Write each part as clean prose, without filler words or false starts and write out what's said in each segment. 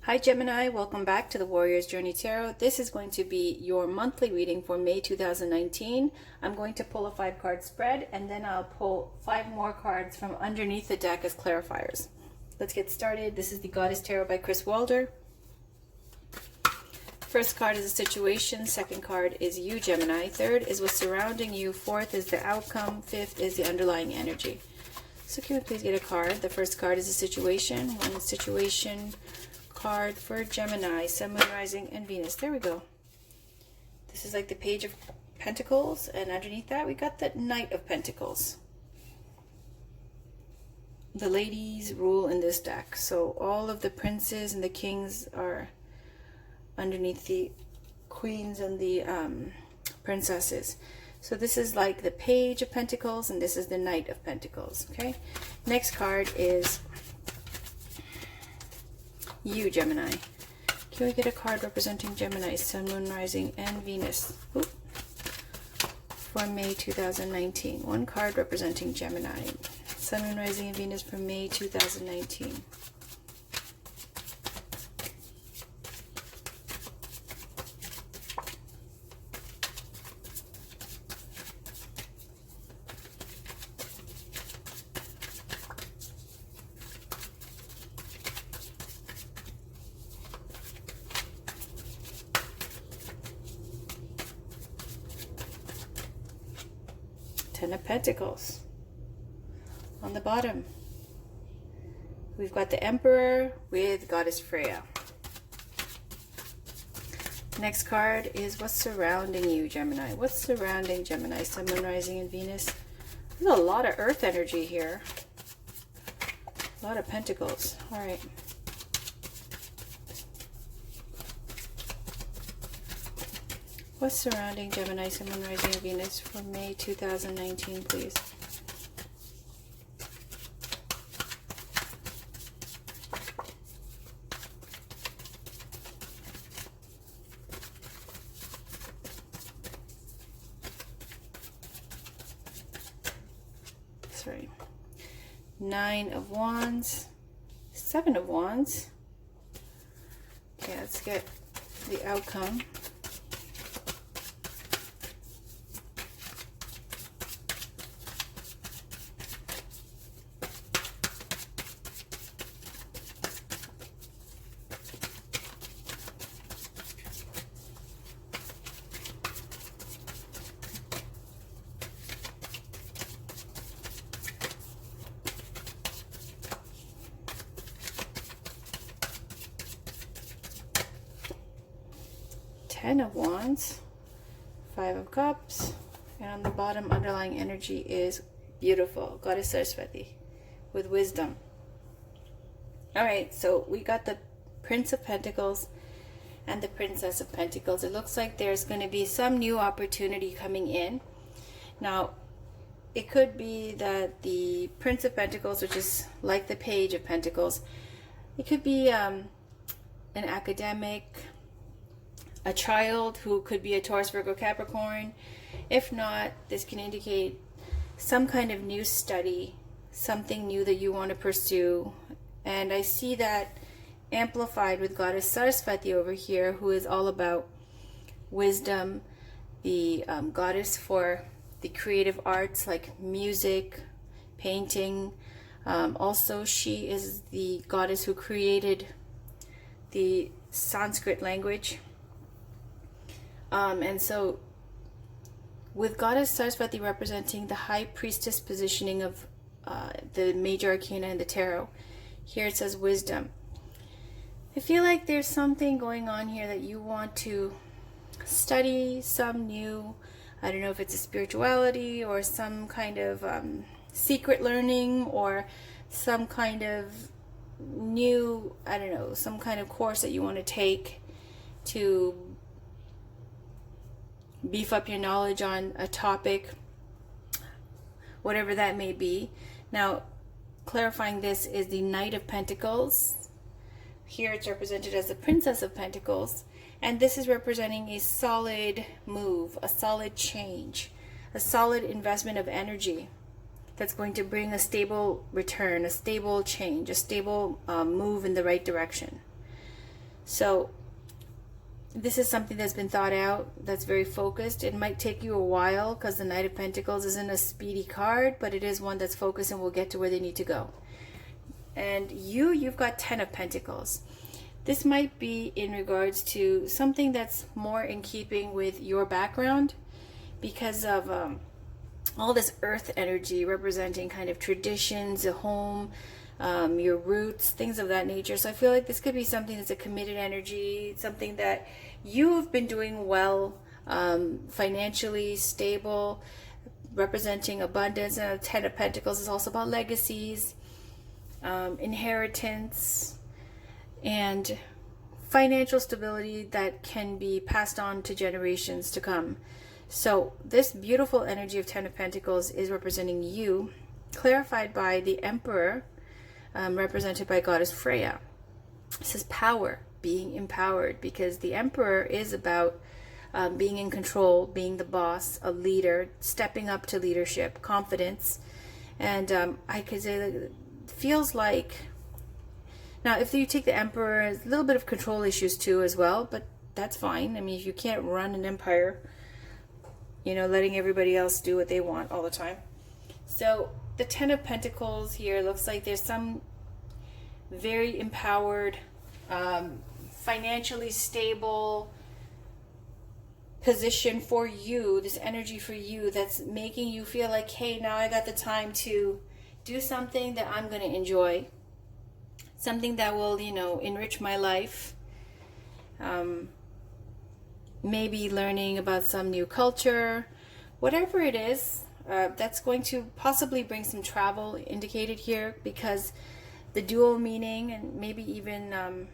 Hi Gemini, welcome back to the Warrior's Journey Tarot. This is going to be your monthly reading for May 2019. I'm going to pull a 5-card spread and then I'll pull 5 more cards from underneath the deck as clarifiers. Let's get started. This is the Goddess Tarot by Chris Walder. First card is a situation, second card is you Gemini, third is what's surrounding you, fourth is the outcome, fifth is the underlying energy. So can we please get a card? The first card is a situation, one situation card for Gemini, Sun, Moon, Rising, and Venus. There we go. This is like the Page of Pentacles, and underneath that we got the Knight of Pentacles. The ladies rule in this deck, so all of the princes and the kings are underneath the queens and the princesses. So this is like the Page of Pentacles, and this is the Knight of Pentacles. Okay. Next card is you, Gemini. Can we get a card representing Gemini, Sun, Moon, Rising, and Venus? Oop. For May 2019. One card representing Gemini, Sun, Moon, Rising, and Venus for May 2019. Ten of Pentacles. On the bottom, we've got the Emperor with Goddess Freya. Next card is what's surrounding you, Gemini. What's surrounding Gemini, Sun, Moon, Rising, and Venus? There's a lot of Earth energy here. A lot of Pentacles. All right. What's surrounding Gemini, Sun, Moon, Rising, and Venus for May 2019, please? Sorry. 9 of Wands, 7 of Wands. Okay, let's get the outcome. Ten of Wands, 5 of Cups, and on the bottom underlying energy is beautiful, Goddess Saraswati with wisdom. Alright, so we got the Prince of Pentacles and the Princess of Pentacles. It looks like there's going to be some new opportunity coming in. Now, it could be that the Prince of Pentacles, which is like the Page of Pentacles, it could be an academic, a child who could be a Taurus, Virgo, Capricorn. If not, this can indicate some kind of new study, something new that you want to pursue. And I see that amplified with Goddess Saraswati over here, who is all about wisdom, the goddess for the creative arts like music, painting. Also, she is the goddess who created the Sanskrit language. And so with Goddess Saraswati representing the High Priestess positioning of the major arcana in the tarot, here it says wisdom. I feel like there's something going on here that you want to study, some new, I don't know if it's a spirituality or some kind of secret learning or some kind of new, I don't know, some kind of course that you want to take to beef up your knowledge on a topic, whatever that may be. Now, clarifying this is the Knight of Pentacles. Here it's represented as the Princess of Pentacles, and this is representing a solid move, a solid change, a solid investment of energy that's going to bring a stable return, a stable change, a stable move in the right direction. So this is something that's been thought out, that's very focused. It might take you a while because the Knight of Pentacles isn't a speedy card, but it is one that's focused and will get to where they need to go. And you've got 10 of Pentacles. This might be in regards to something that's more in keeping with your background because of all this earth energy representing kind of traditions, a home, your roots, things of that nature. So I feel like this could be something that's a committed energy, something that you've been doing well, financially stable, representing abundance. And the 10 of Pentacles is also about legacies, inheritance, and financial stability that can be passed on to generations to come. So this beautiful energy of 10 of Pentacles is representing you, clarified by the Emperor, represented by Goddess Freya. This is power, being empowered, because the Emperor is about being in control, being the boss, a leader, stepping up to leadership, confidence. And I could say that it feels like, now if you take the Emperor, a little bit of control issues too as well, but that's fine. I mean, if you can't run an empire, you know, letting everybody else do what they want all the time. So the 10 of Pentacles here looks like there's some very empowered, financially stable position for you, this energy for you that's making you feel like, hey, now I got the time to do something that I'm going to enjoy, something that will, you know, enrich my life. Maybe learning about some new culture, whatever it is, that's going to possibly bring some travel indicated here, because the dual meaning and maybe even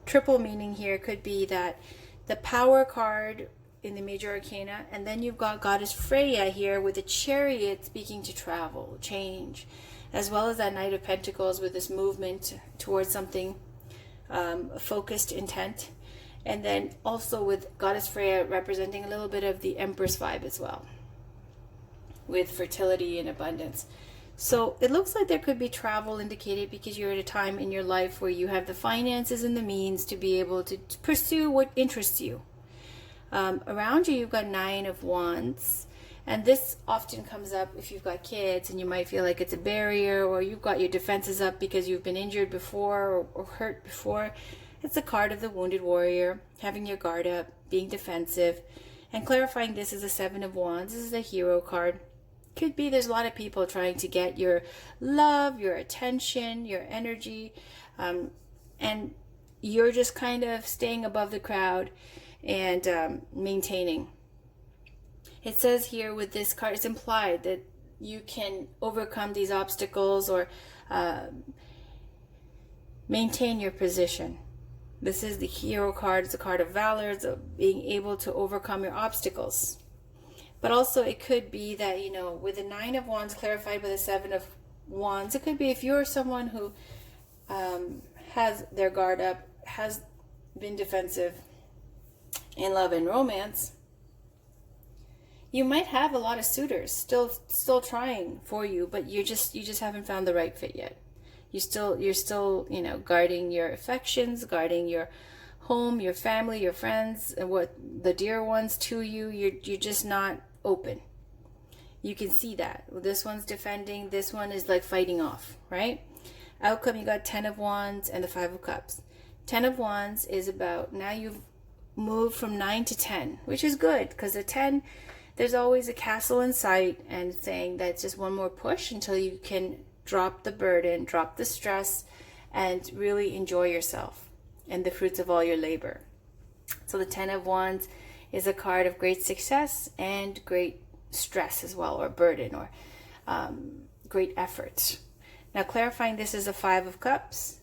triple meaning here could be that the Power card in the major arcana, and then you've got Goddess Freya here with the Chariot speaking to travel, change, as well as that Knight of Pentacles with this movement towards something, focused intent. And then also with Goddess Freya representing a little bit of the Empress vibe as well, with fertility and abundance. So it looks like there could be travel indicated because you're at a time in your life where you have the finances and the means to be able to pursue what interests you. Around you, you've got 9 of Wands. And this often comes up if you've got kids and you might feel like it's a barrier, or you've got your defenses up because you've been injured before or hurt before. It's a card of the wounded warrior, having your guard up, being defensive, and clarifying this is a 7 of Wands. This is a hero card. Could be there's a lot of people trying to get your love, your attention, your energy, and you're just kind of staying above the crowd and maintaining. It says here with this card, it's implied that you can overcome these obstacles or maintain your position. This is the hero card. It's a card of valor. It's being able to overcome your obstacles. But also it could be that, you know, with the 9 of Wands clarified by the 7 of Wands, it could be if you're someone who has their guard up, has been defensive in love and romance, you might have a lot of suitors still trying for you, but you just haven't found the right fit yet. You're still, you know, guarding your affections, guarding your home, your family, your friends, and what the dear ones to you. You're just not open. You can see that. This one's defending, this one is like fighting off, right? Outcome, you got 10 of Wands and the 5 of Cups. 10 of Wands is about, now you've moved from 9 to 10, which is good, because the 10, there's always a castle in sight, and saying that it's just one more push until you can drop the burden, drop the stress, and really enjoy yourself and the fruits of all your labor. So the 10 of Wands is a card of great success and great stress as well, or burden, or great effort. Now clarifying, this is a 5 of Cups,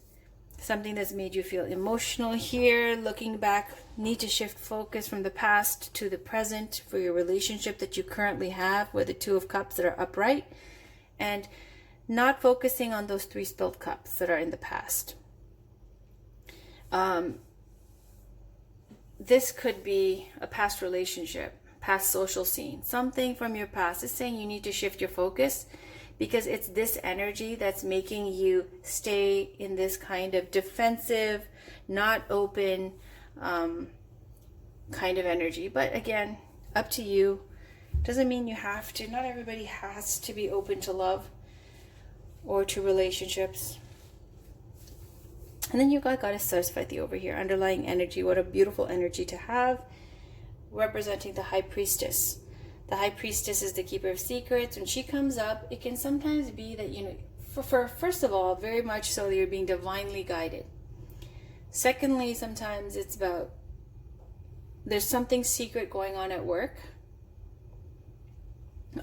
something that's made you feel emotional here. Looking back, need to shift focus from the past to the present for your relationship that you currently have with the 2 of Cups that are upright, and not focusing on those 3 spilled cups that are in the past. This could be a past relationship, past social scene, something from your past. It's saying you need to shift your focus because it's this energy that's making you stay in this kind of defensive, not open kind of energy. But again, up to you. Doesn't mean you have to. Not everybody has to be open to love or to relationships. And then you got Goddess Saraswati over here, underlying energy. What a beautiful energy to have, representing the High Priestess. The High Priestess is the keeper of secrets. When she comes up, it can sometimes be that, you know, for first of all, very much so that you're being divinely guided. Secondly, sometimes it's about there's something secret going on at work.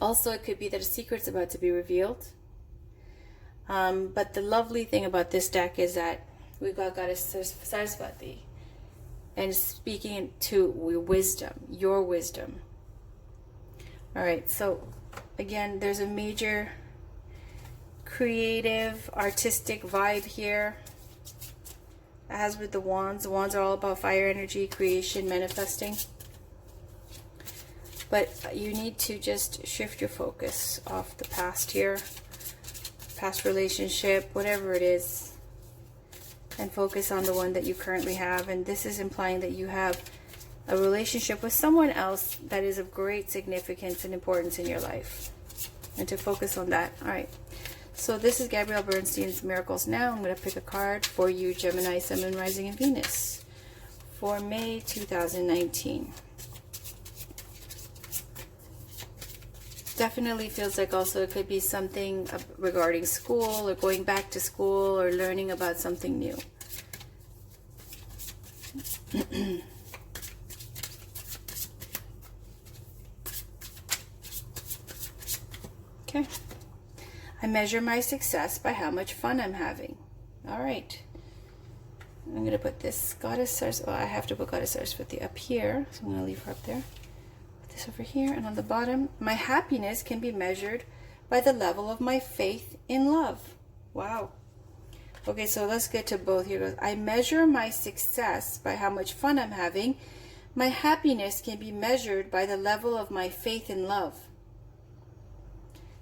Also, it could be that a secret's about to be revealed. But the lovely thing about this deck is that we've got Goddess Saraswati and speaking to wisdom, your wisdom. All right, so again, there's a major creative, artistic vibe here. As with the wands are all about fire energy, creation, manifesting. But you need to just shift your focus off the past here, past relationship, whatever it is, and focus on the one that you currently have. And this is implying that you have a relationship with someone else that is of great significance and importance in your life, and to focus on that. All right, so this is Gabrielle Bernstein's Miracles Now. I'm going to pick a card for you, Gemini, Sun, Moon, Rising, and Venus, for May 2019. Definitely feels like also it could be something regarding school or going back to school or learning about something new. Okay. I measure my success by how much fun I'm having. All right. I'm going to put this Goddess Saraswati. Well, I have to put Goddess Saraswati up here, so I'm going to leave her up there. This over here, and on the bottom, my happiness can be measured by the level of my faith in love. Wow. Okay, so let's get to both here. I measure my success by how much fun I'm having. My happiness can be measured by the level of my faith in love.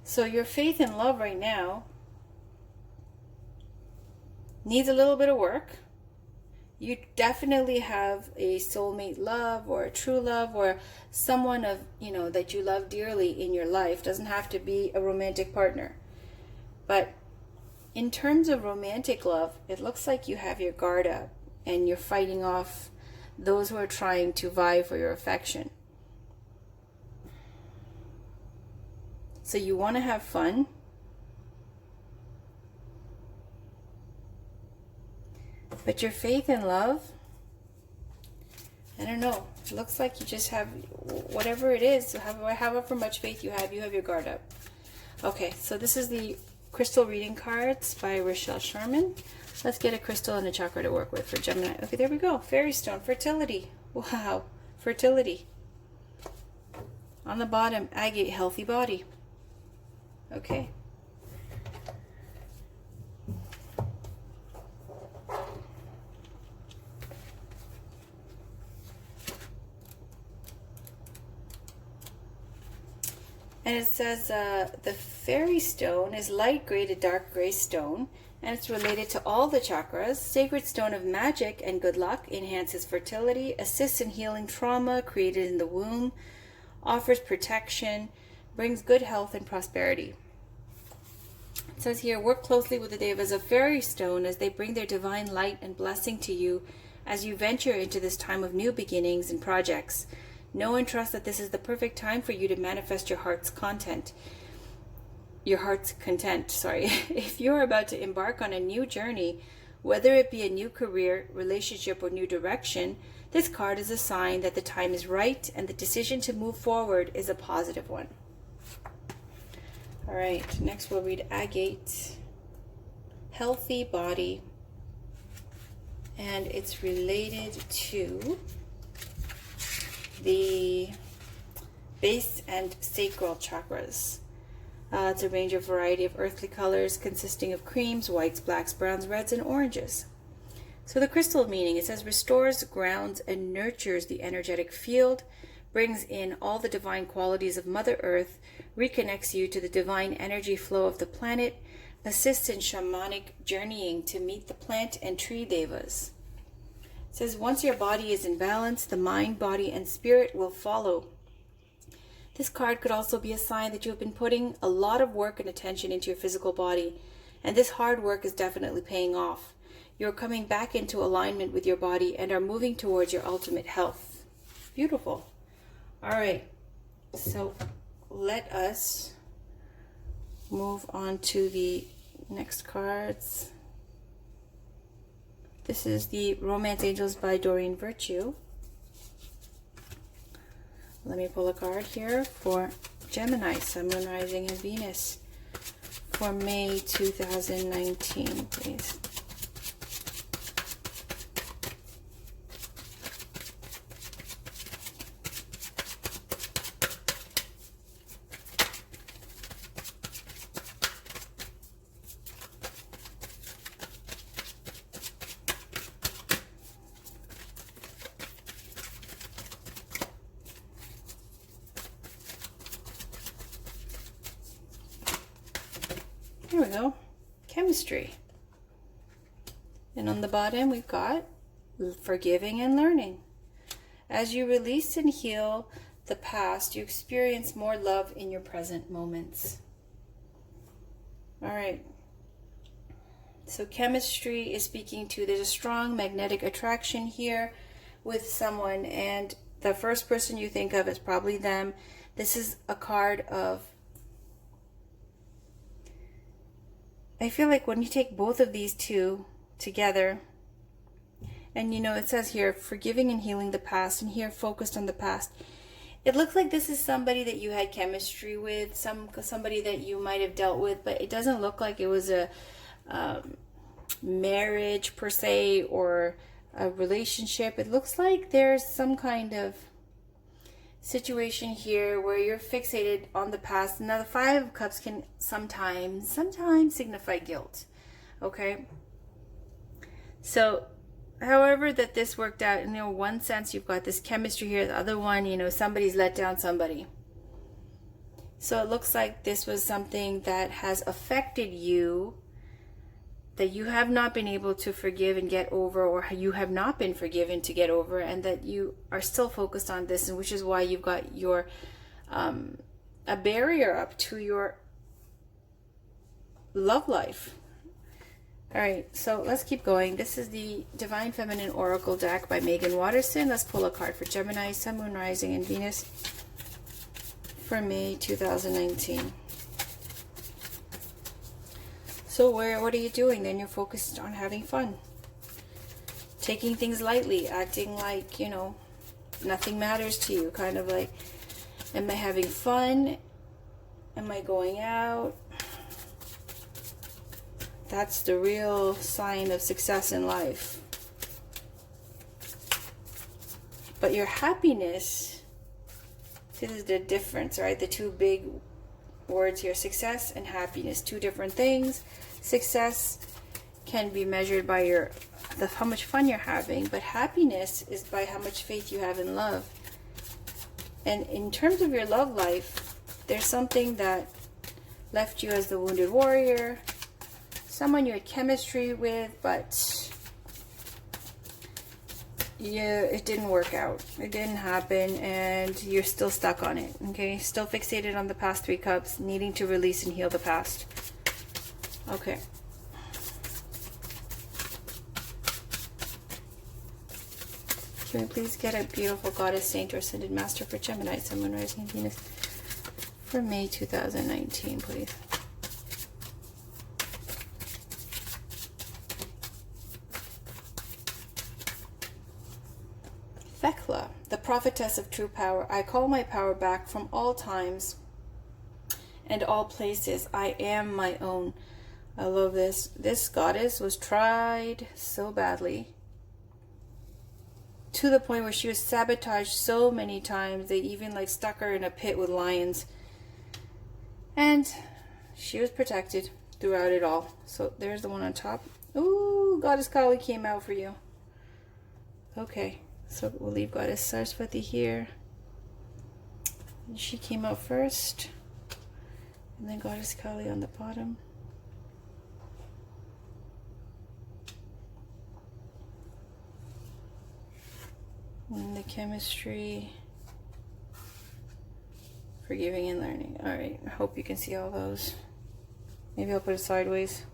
So your faith in love right now needs a little bit of work. You definitely have a soulmate love or a true love or someone of, you know, that you love dearly in your life. Doesn't have to be a romantic partner. But in terms of romantic love, it looks like you have your guard up and you're fighting off those who are trying to vie for your affection. So you want to have fun. But your faith in love, I don't know. It looks like you just have, whatever it is, however much faith you have your guard up. Okay, so this is the crystal reading cards by Rochelle Sharman. Let's get a crystal and a chakra to work with for Gemini. Okay, there we go. Fairy stone, fertility. Wow, fertility. On the bottom, agate, healthy body. Okay. And it says the fairy stone is light gray to dark gray stone, and it's related to all the chakras. Sacred stone of magic and good luck, enhances fertility, assists in healing trauma created in the womb, offers protection, brings good health and prosperity. It says here, work closely with the Devas of fairy stone as they bring their divine light and blessing to you as you venture into this time of new beginnings and projects. Know and trust that this is the perfect time for you to manifest your heart's content. Your heart's content, sorry. If you're about to embark on a new journey, whether it be a new career, relationship, or new direction, this card is a sign that the time is right and the decision to move forward is a positive one. All right, next we'll read agate, healthy body, and it's related to the base and sacral chakras. It's a range of variety of earthly colors consisting of creams, whites, blacks, browns, reds, and oranges. So the crystal meaning, it says restores, grounds, and nurtures the energetic field, brings in all the divine qualities of Mother Earth, reconnects you to the divine energy flow of the planet, assists in shamanic journeying to meet the plant and tree devas. It says, once your body is in balance, the mind, body, and spirit will follow. This card could also be a sign that you have been putting a lot of work and attention into your physical body, and this hard work is definitely paying off. You're coming back into alignment with your body and are moving towards your ultimate health. Beautiful. All right, so let us move on to the next cards. This is the Romance Angels by Doreen Virtue. Let me pull a card here for Gemini, Sun, Moon, Rising, and Venus for May 2019, please. Here we go, chemistry. And on the bottom we've got forgiving and learning. As you release and heal the past, you experience more love in your present moments. All right. So chemistry is speaking to, there's a strong magnetic attraction here with someone, and the first person you think of is probably them. This is a card of, I feel like when you take both of these two together, and you know, it says here, forgiving and healing the past, and here focused on the past. It looks like this is somebody that you had chemistry with, somebody that you might have dealt with, but it doesn't look like it was a marriage per se or a relationship. It looks like there's some kind of situation here where you're fixated on the past. Now the Five of Cups can sometimes signify guilt. Okay, so however that this worked out, in one sense you've got this chemistry here, the other one, somebody's let down somebody. So it looks like this was something that has affected you, that you have not been able to forgive and get over, or you have not been forgiven to get over, and that you are still focused on this, and which is why you've got your a barrier up to your love life. All right, so let's keep going. This is the Divine Feminine Oracle deck by Megan Watterson. Let's pull a card for Gemini, Sun, Moon, Rising, and Venus for May 2019. So what are you doing? Then you're focused on having fun, taking things lightly, acting like, nothing matters to you. Kind of like, am I having fun? Am I going out? That's the real sign of success in life. But your happiness, this is the difference, right? The two big words here, success and happiness, two different things. Success can be measured by how much fun you're having, but happiness is by how much faith you have in love. And in terms of your love life, there's something that left you as the wounded warrior, someone you had chemistry with, but it didn't work out. It didn't happen, and you're still stuck on it, okay? Still fixated on the past Three Cups, needing to release and heal the past. Okay. Can we please get a beautiful goddess, saint, or ascended master for Gemini, Sun, Moon, Rising, and Venus for May 2019, please? Thecla, the prophetess of true power. I call my power back from all times and all places. I am my own. I love this. This goddess was tried so badly, to the point where she was sabotaged so many times. They even stuck her in a pit with lions. And she was protected throughout it all. So there's the one on top. Ooh, Goddess Kali came out for you. Okay. So we'll leave Goddess Saraswati here. And she came out first. And then Goddess Kali on the bottom. And the chemistry, forgiving and learning. All right, I hope you can see all those. Maybe I'll put it sideways.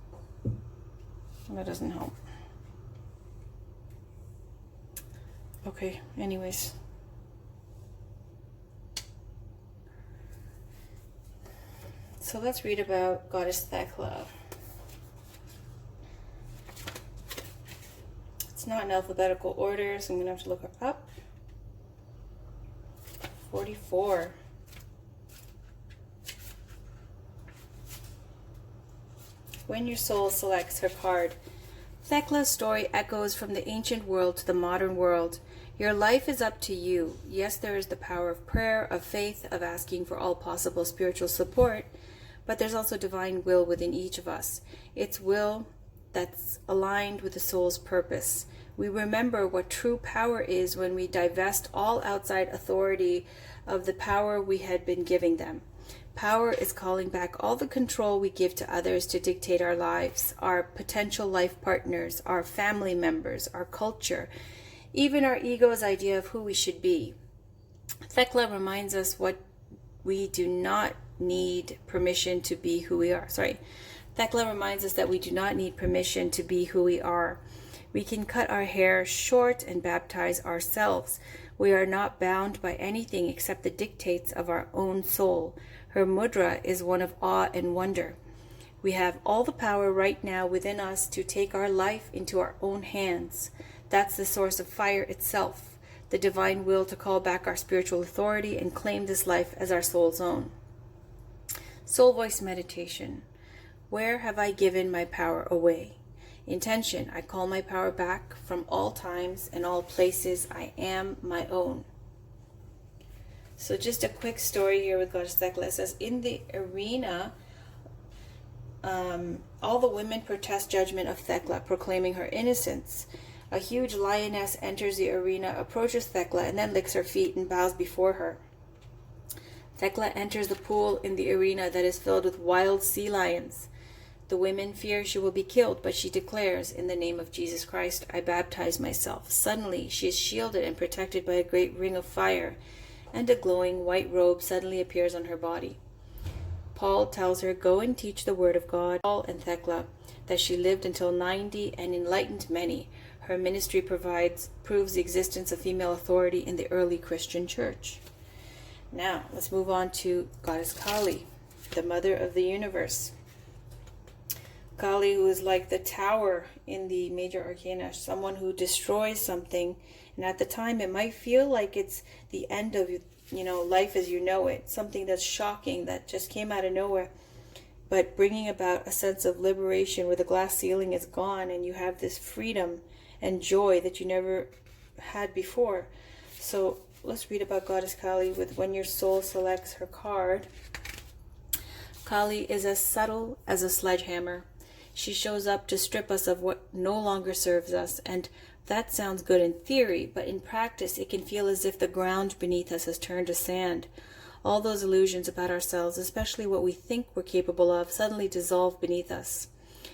That doesn't help. Okay, anyways. So let's read about Goddess Thekla. It's not in alphabetical order, so I'm going to have to look her up. 44. When your soul selects her card. Thekla's story echoes from the ancient world to the modern world. Your life is up to you. Yes, there is the power of prayer, of faith, of asking for all possible spiritual support, but there's also divine will within each of us. It's will that's aligned with the soul's purpose. We remember what true power is when we divest all outside authority of the power we had been giving them. Power is calling back all the control we give to others to dictate our lives, our potential life partners, our family members, our culture, even our ego's idea of who we should be. Thekla reminds us what we do not need permission to be who we are. Thekla reminds us that we do not need permission to be who we are. We can cut our hair short and baptize ourselves. We are not bound by anything except the dictates of our own soul. Her mudra is one of awe and wonder. We have all the power right now within us to take our life into our own hands. That's the source of fire itself, the divine will to call back our spiritual authority and claim this life as our soul's own. Soul voice meditation. Where have I given my power away? Intention. I call my power back from all times and all places. I am my own. So just a quick story here with Goddess Thekla. It says, in the arena, all the women protest judgment of Thekla, proclaiming her innocence. A huge lioness enters the arena, approaches Thekla, and then licks her feet and bows before her. Thekla enters the pool in the arena that is filled with wild sea lions. The women fear she will be killed, but she declares, in the name of Jesus Christ, I baptize myself. Suddenly, she is shielded and protected by a great ring of fire, and a glowing white robe suddenly appears on her body. Paul tells her, go and teach the word of God. Paul and Thekla, that she lived until 90 and enlightened many. Her ministry proves the existence of female authority in the early Christian church. Now, let's move on to Goddess Kali, the mother of the universe. Kali, who is like the tower in the major arcana, someone who destroys something, and at the time it might feel like it's the end of life as you know it, something that's shocking that just came out of nowhere, but bringing about a sense of liberation where the glass ceiling is gone and you have this freedom and joy that you never had before. So let's read about Goddess Kali with when your soul selects her card. Kali is as subtle as a sledgehammer. She shows up to strip us of what no longer serves us, and that sounds good in theory, but in practice it can feel as if the ground beneath us has turned to sand. All those illusions about ourselves, especially what we think we're capable of, suddenly dissolve beneath us.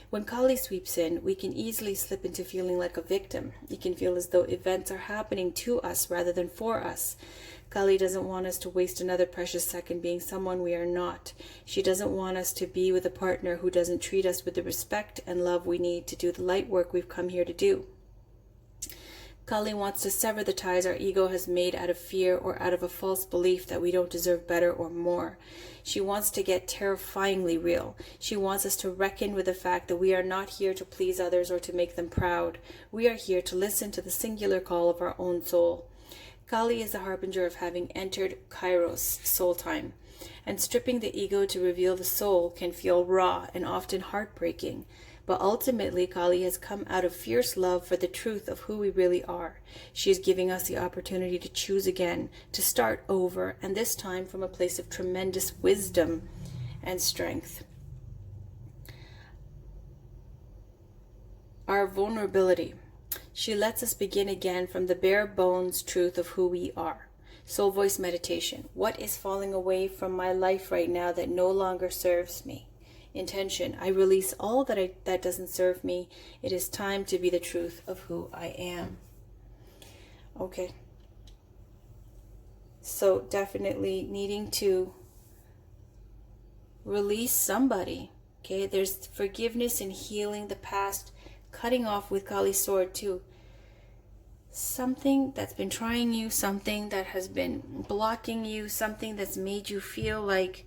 When Kali sweeps in, we can easily slip into feeling like a victim. It can feel as though events are happening to us rather than for us. Kali doesn't want us to waste another precious second being someone we are not. She doesn't want us to be with a partner who doesn't treat us with the respect and love we need to do the light work we've come here to do. Kali wants to sever the ties our ego has made out of fear or out of a false belief that we don't deserve better or more. She wants to get terrifyingly real. She wants us to reckon with the fact that we are not here to please others or to make them proud. We are here to listen to the singular call of our own soul. Kali is the harbinger of having entered Kairos, soul time, and stripping the ego to reveal the soul can feel raw and often heartbreaking. But ultimately, Kali has come out of fierce love for the truth of who we really are. She is giving us the opportunity to choose again, to start over, and this time from a place of tremendous wisdom and strength. Our vulnerability. She lets us begin again from the bare bones truth of who we are. Soul voice meditation. What is falling away from my life right now that no longer serves me? Intention. I release all that doesn't serve me. It is time to be the truth of who I am. Okay. So definitely needing to release somebody. Okay. There's forgiveness and healing the past, cutting off with Kali's sword too. Something that's been trying you, something that has been blocking you, something that's made you feel like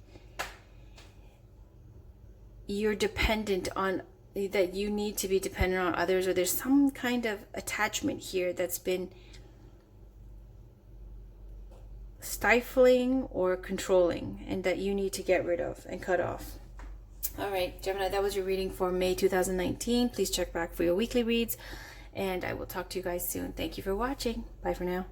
you're dependent on, that you need to be dependent on others, or there's some kind of attachment here that's been stifling or controlling, and that you need to get rid of and cut off. All right, Gemini, that was your reading for May 2019. Please check back for your weekly reads, and I will talk to you guys soon. Thank you for watching. Bye for now.